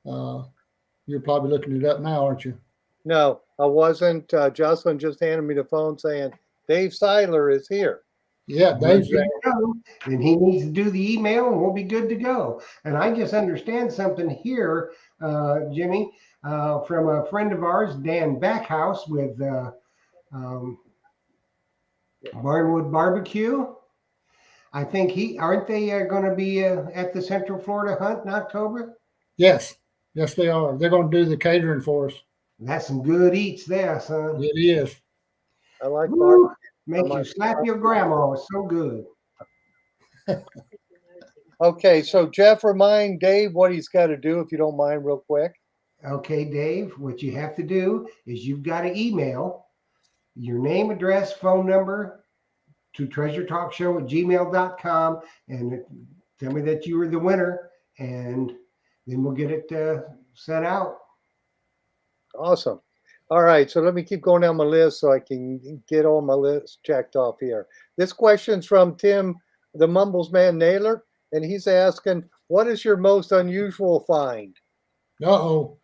you're probably looking it up now, aren't you? No, I wasn't. Jocelyn just handed me the phone saying Dave Seiler is here. Yeah, Dave's there. And he needs to do the email, and we'll be good to go. And I just understand something here, Jimmy, from a friend of ours, Dan Backhouse with Barnwood Barbecue. I think aren't they going to be at the Central Florida Hunt in October? Yes, they are. They're going to do the catering for us. That's some good eats there, son. It is. I like barbecue. Make you slap your grandma. It's so good. Okay, so Jeff, remind Dave what he's got to do, if you don't mind, real quick. Okay, Dave, what you have to do is you've got to email your name, address, phone number to treasuretalkshow@gmail.com and tell me that you were the winner, and then we'll get it sent out. Awesome. All right, so let me keep going down my list so I can get all my list checked off here. This question's from Tim, the Mumbles Man Naylor, and he's asking, what is your most unusual find? Uh-oh.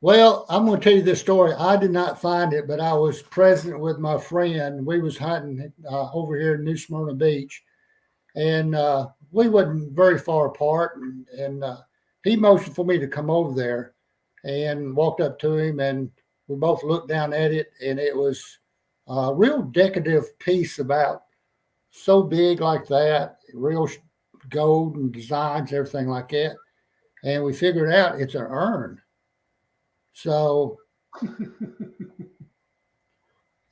Well, I'm going to tell you this story. I did not find it, but I was present with my friend. We was hunting over here in New Smyrna Beach, and we wasn't very far apart. And he motioned for me to come over there, and walked up to him, and we both looked down at it, and it was a real decorative piece, about so big like that, real gold and designs, everything like that. And we figured out it's an urn. So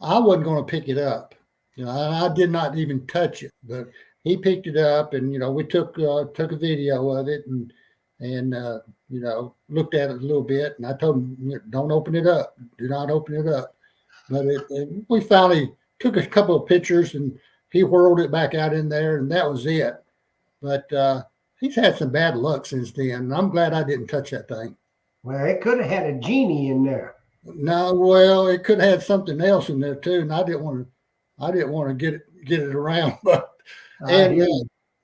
I wasn't going to pick it up, and I did not even touch it, but he picked it up, and we took a video of it, and looked at it a little bit, and I told him, don't open it up. Do not open it up. But we finally took a couple of pictures, and he whirled it back out in there, and that was it. But he's had some bad luck since then, and I'm glad I didn't touch that thing. Well, it could have had a genie in there. No, well, it could have had something else in there too, and I didn't want to get it around. But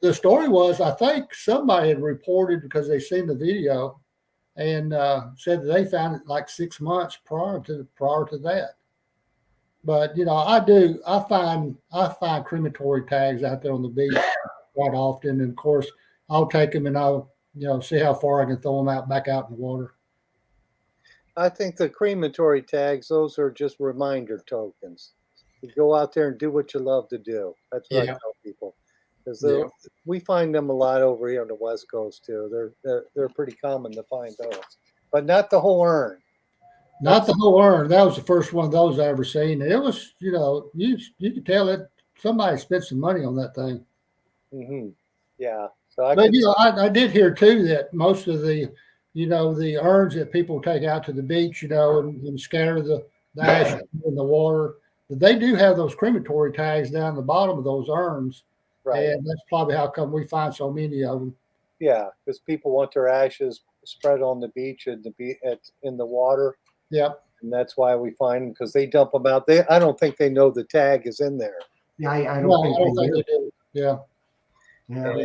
the story was, I think somebody had reported because they seen the video and said that they found it like 6 months prior to that. But I find crematory tags out there on the beach quite often, and of course I'll take them and I'll see how far I can throw them back out in the water. I think the crematory tags, those are just reminder tokens. You go out there and do what you love to do. That's what I tell people. Because we find them a lot over here on the West Coast too. They're pretty common to find those, but not the whole urn. Not the whole urn. That was the first one of those I ever seen. It was, you could tell it somebody spent some money on that thing. Mm-hmm. Yeah. So I did hear too that most of the the urns that people take out to the beach, and scatter the ash in the water, they do have those crematory tags down the bottom of those urns. Right. And that's probably how come we find so many of them. Yeah, because people want their ashes spread on the beach and in the water. Yep. And that's why we find them, because they dump them out. I don't think they know the tag is in there. Yeah, I don't think they do. Yeah. Yeah.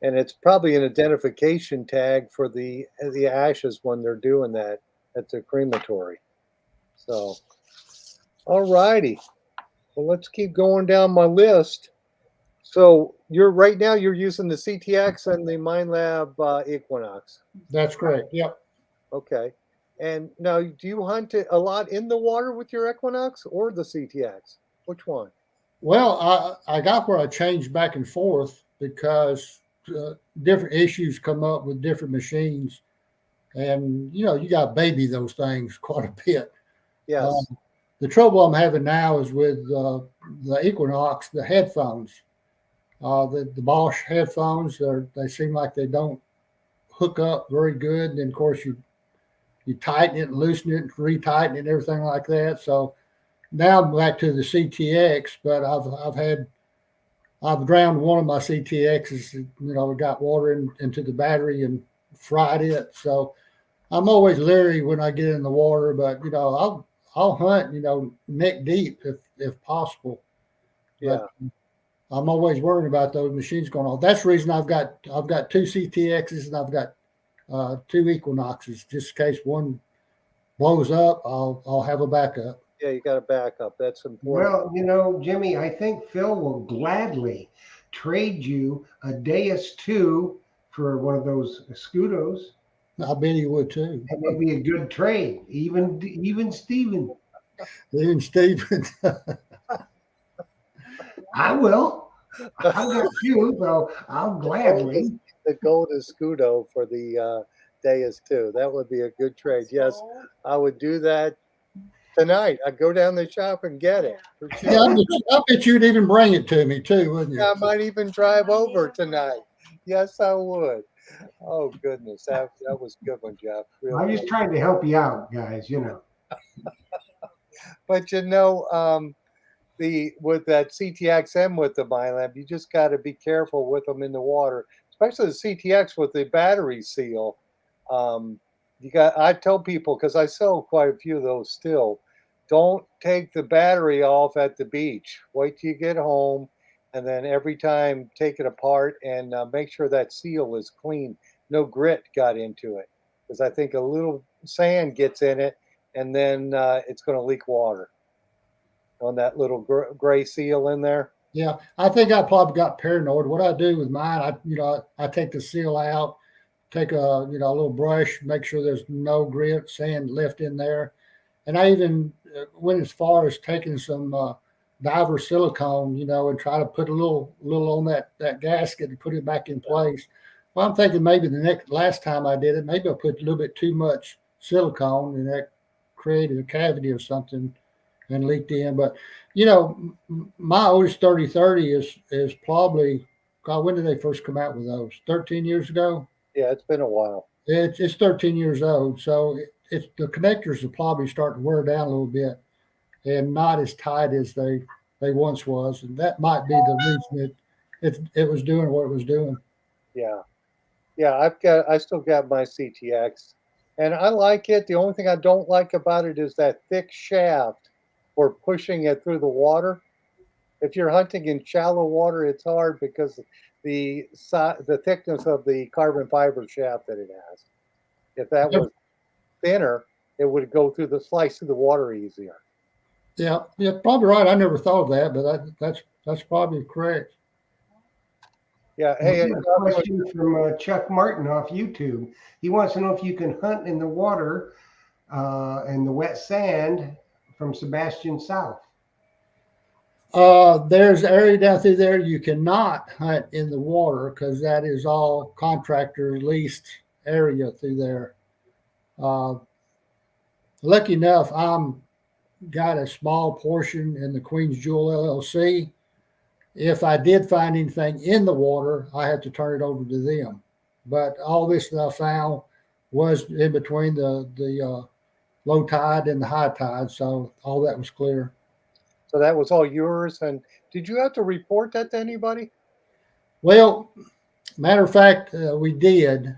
And it's probably an identification tag for the ashes when they're doing that at the crematory. So, all righty. Well, let's keep going down my list. So right now you're using the CTX and the MineLab Equinox. That's correct. Yep. Okay. And now, do you hunt a lot in the water with your Equinox or the CTX? Which one? Well, I got where I changed back and forth because different issues come up with different machines, and you got to baby those things quite a bit. Yes. The trouble I'm having now is with the Equinox, the headphones. The Bosch headphones, they seem like they don't hook up very good. And then, of course, you tighten it and loosen it and retighten it and everything like that. So now I'm back to the CTX, but I've drowned one of my CTXs. Got water into the battery and fried it. So I'm always leery when I get in the water, but I'll hunt neck deep if possible. Yeah. But I'm always worried about those machines going off. That's the reason I've got 2 CTXs and I've got 2 Equinoxes, just in case one blows up. I'll have a backup. Yeah, you got a backup. That's important. Well, Jimmy, I think Phil will gladly trade you a Deus 2 for one of those Scudos. I bet he would too. That would be a good trade. Even Steven. Even Steven. I will. I've got 2, so I'll gladly. The golden Scudo for the Deus 2. That would be a good trade. Yes, I would do that tonight. I'd go down the shop and get it. For sure. Yeah, I bet you'd even bring it to me too, wouldn't you? I might even drive over tonight. Yes, I would. Oh goodness, that was a good one, Jeff. Really I'm just trying to help you out, guys. But with that CTX and with the MineLab, you just got to be careful with them in the water, especially the CTX with the battery seal. I tell people, because I sell quite a few of those still, don't take the battery off at the beach. Wait till you get home, and then every time take it apart and make sure that seal is clean. No grit got into it, because I think a little sand gets in it, and then it's going to leak water on that little gray seal in there. Yeah, I think I probably got paranoid. What I do with mine, I take the seal out, take a little brush, make sure there's no grit, sand left in there, and I even went as far as taking some diver silicone, and try to put a little on that gasket and put it back in place. Well, I'm thinking maybe last time I did it, maybe I put a little bit too much silicone and that created a cavity or something and leaked in. But my oldest 3030 is probably, God, when did they first come out with those? 13 years ago? Yeah, it's been a while. It's 13 years old, so it's the connectors are probably starting to wear down a little bit and not as tight as they once was, and that might be the reason it was doing what it was doing. Yeah. Yeah, I still got my CTX, and I like it. The only thing I don't like about it is that thick shaft for pushing it through the water. If you're hunting in shallow water, it's hard because the thickness of the carbon fiber shaft that it has. If that Yep. was thinner, it would go through the slice through the water easier. Yeah, yeah, probably right. I never thought of that, but that's probably correct. Yeah. We Hey, got a question from Chuck Martin off YouTube. He wants to know if you can hunt in the water and the wet sand from Sebastian South. There's area down through there you cannot hunt in the water because that is all contractor leased area through there. Uh, Lucky enough, I'm got a small portion in the Queen's Jewel LLC. If I did find anything in the water, I had to turn it over to them. But all this that I found was in between the low tide and the high tide, so all that was clear. so that was all yours. And did you have to report that to anybody? Well, matter of fact, we did,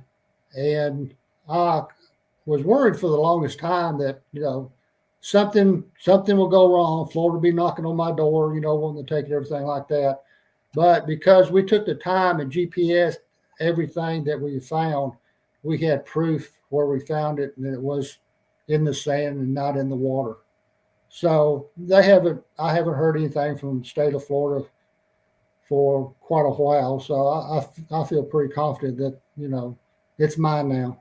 and I was worried for the longest time that something will go wrong. Florida will be knocking on my door, wanting to take everything like that. But because we took the time and GPS everything that we found, we had proof where we found it, and it was in the sand and not in the water. So I haven't heard anything from the state of Florida for quite a while. So I feel pretty confident that it's mine now.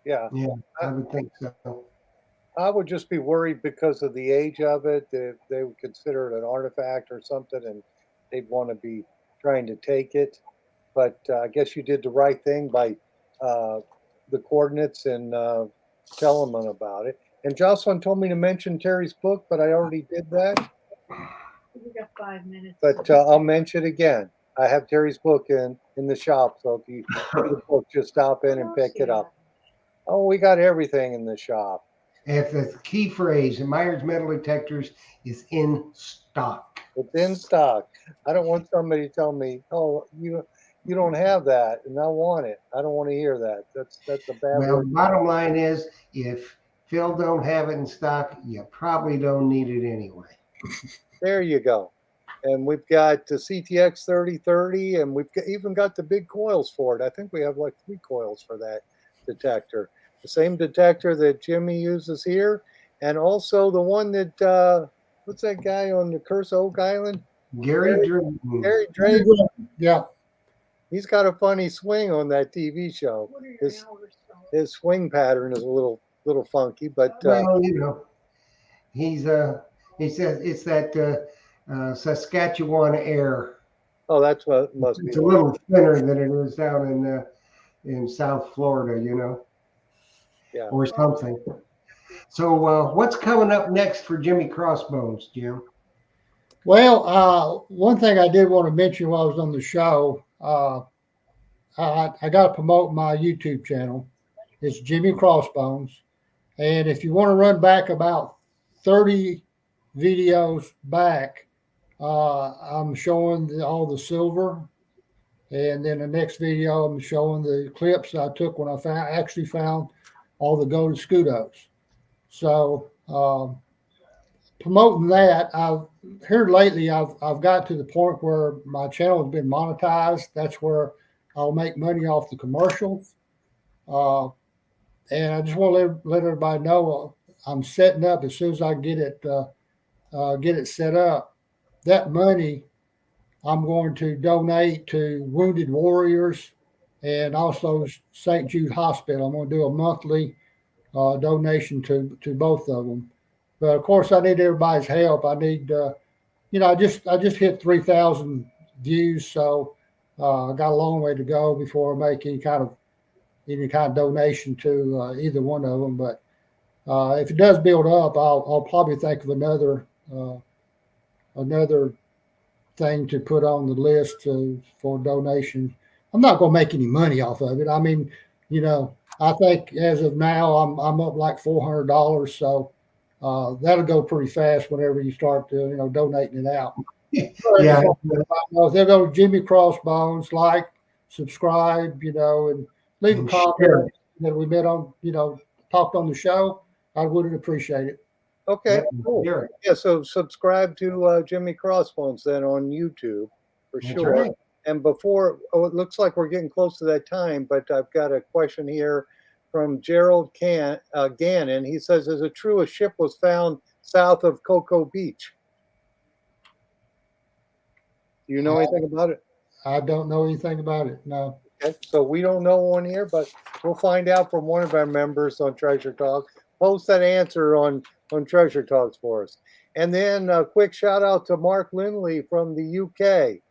Yeah. Yeah, I would think so. I would just be worried because of the age of it. If they would consider it an artifact or something, and they'd want to be trying to take it. But I guess you did the right thing by uh, the coordinates and telling them about it. And Jocelyn told me to mention Terry's book, but I already did that. We got 5 minutes. But I'll mention it again. I have Terry's book in the shop, so if you need the book, just stop in and pick it up. Oh, we got everything in the shop. If the key phrase in Myers Metal Detectors is in stock. It's in stock. I don't want somebody to tell me, "Oh, you don't have that," and I want it. I don't want to hear that. That's a bad Well, word. the bottom line is if Phil don't have it in stock, you probably don't need it anyway. There you go. And we've got the CTX 3030, and even got the big coils for it. I think we have like 3 coils for that detector. The same detector that Jimmy uses here, and also the one that what's that guy on the Curse Oak Island? Gary Drew. Gary Drake. Yeah. He's got a funny swing on that TV show. What are your His hours, Phil? his swing pattern is a little funky, but Well, he's he says it's that Saskatchewan air. oh, that's what must be. It's a little thinner than it is down in South Florida, Yeah. or something. So what's coming up next for Jimmy Crossbones, Jim? Well, one thing I did want to mention while I was on the show, I got to promote my YouTube channel. It's Jimmy Crossbones. And if you want to run back about 30 videos back, I'm showing all the silver. And then the next video, I'm showing the clips I took when I actually found all the golden scudos. So promoting that, I've here lately, I've got to the point where my channel has been monetized. That's where I'll make money off the commercials. And I just want to let everybody know I'm setting up as soon as I get it set up. That money I'm going to donate to Wounded Warriors and also St. Jude Hospital. I'm going to do a monthly donation to both of them. But of course, I need everybody's help. I need, I just hit 3,000 views, so I got a long way to go before I make any kind of donation to either one of them. But if it does build up, I'll probably think of another thing to put on the list for donation. I'm not going to make any money off of it. I mean, I think as of now, I'm up like $400. So that'll go pretty fast whenever you start to, donating it out. I Yeah, just want everybody to know, if they'll go to Jimmy Crossbones, like, subscribe, and leave a and comment share. that we met on, talked on the show. I wouldn't appreciate it. Okay, Yep, cool. share it. Yeah, so subscribe to Jimmy Crossbones then on YouTube for That's sure. right. And before, it looks like we're getting close to that time, but I've got a question here from Gerald Gannon. He says, is it true a ship was found south of Cocoa Beach? Do you know anything about it? I don't know anything about it. No. Okay, so we don't know on here, but we'll find out from one of our members on Treasure Talk. Post that answer on Treasure Talks for us. And then a quick shout out to Mark Lindley from the UK.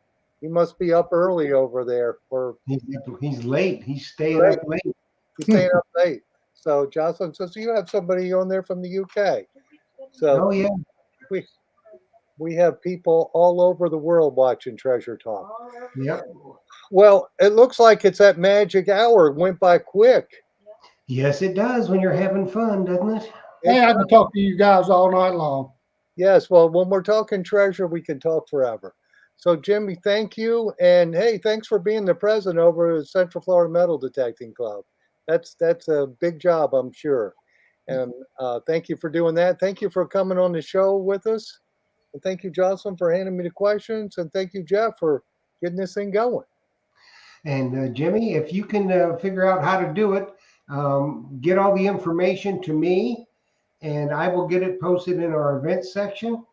He must be up early over there for He's late. He's staying up late. he's staying up late. So Jocelyn says you have somebody on there from the UK. So Oh yeah. we have people all over the world watching Treasure Talk. Yep. Well, it looks like it's that magic hour. It went by quick. Yes, it does when you're having fun, doesn't it? Hey, I can talk to you guys all night long. Yes, well, when we're talking treasure, we can talk forever. So, Jimmy, thank you, and hey, thanks for being the president over at Central Florida Metal Detecting Club. That's a big job, I'm sure. And thank you for doing that. Thank you for coming on the show with us, and thank you, Jocelyn, for handing me the questions, and thank you, Jeff, for getting this thing going. And Jimmy, if you can figure out how to do it, get all the information to me, and I will get it posted in our events section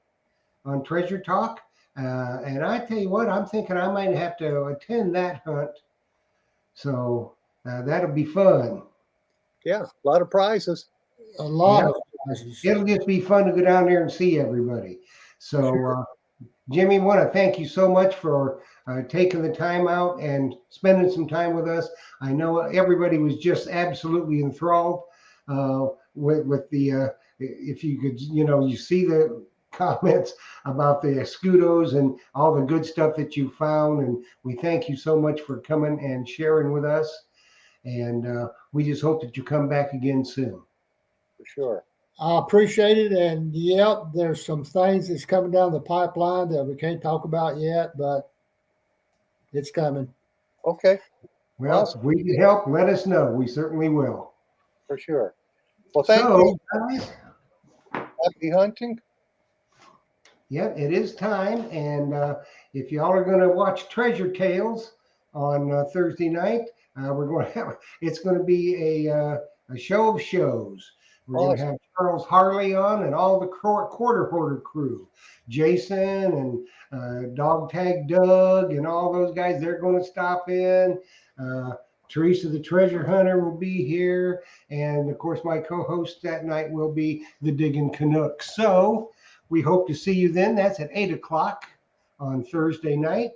on Treasure Talk. And I tell you what, I'm thinking I might have to attend that hunt. So that'll be fun. Yeah, a lot of prizes. A lot Yeah. of prizes. It'll just be fun to go down there and see everybody. So, Jimmy, want to thank you so much for taking the time out and spending some time with us. I know everybody was just absolutely enthralled with the. If you could, you see the comments about the Scudos and all the good stuff that you found, and we thank you so much for coming and sharing with us. And we just hope that you come back again soon. For sure. I appreciate it. And yeah, there's some things that's coming down the pipeline that we can't talk about yet, but it's coming. Okay. Well, Awesome. if we can help, let us know. We certainly will. For sure. Well, thank So, you. guys, Happy hunting. yeah, it is time. And if y'all are going to watch Treasure Tales on Thursday night, we're going to have, it's going to be a show of shows. We're going to have Charles Harley on and all the quarter hoarder crew, Jason and Dog Tag Doug and all those guys. They're going to stop in. Teresa the Treasure Hunter will be here. And of course, my co-host that night will be the Diggin' Canuck. So we hope to see you then. That's at 8 o'clock on Thursday night,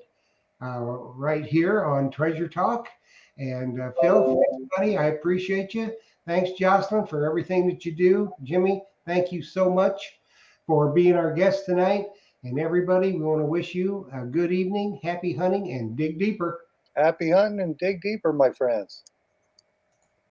right here on Treasure Talk. And Phil, thanks, buddy. I appreciate you. Thanks, Jocelyn, for everything that you do. Jimmy, thank you so much for being our guest tonight. And everybody, we want to wish you a good evening, happy hunting, and dig deeper. Happy hunting and dig deeper, my friends.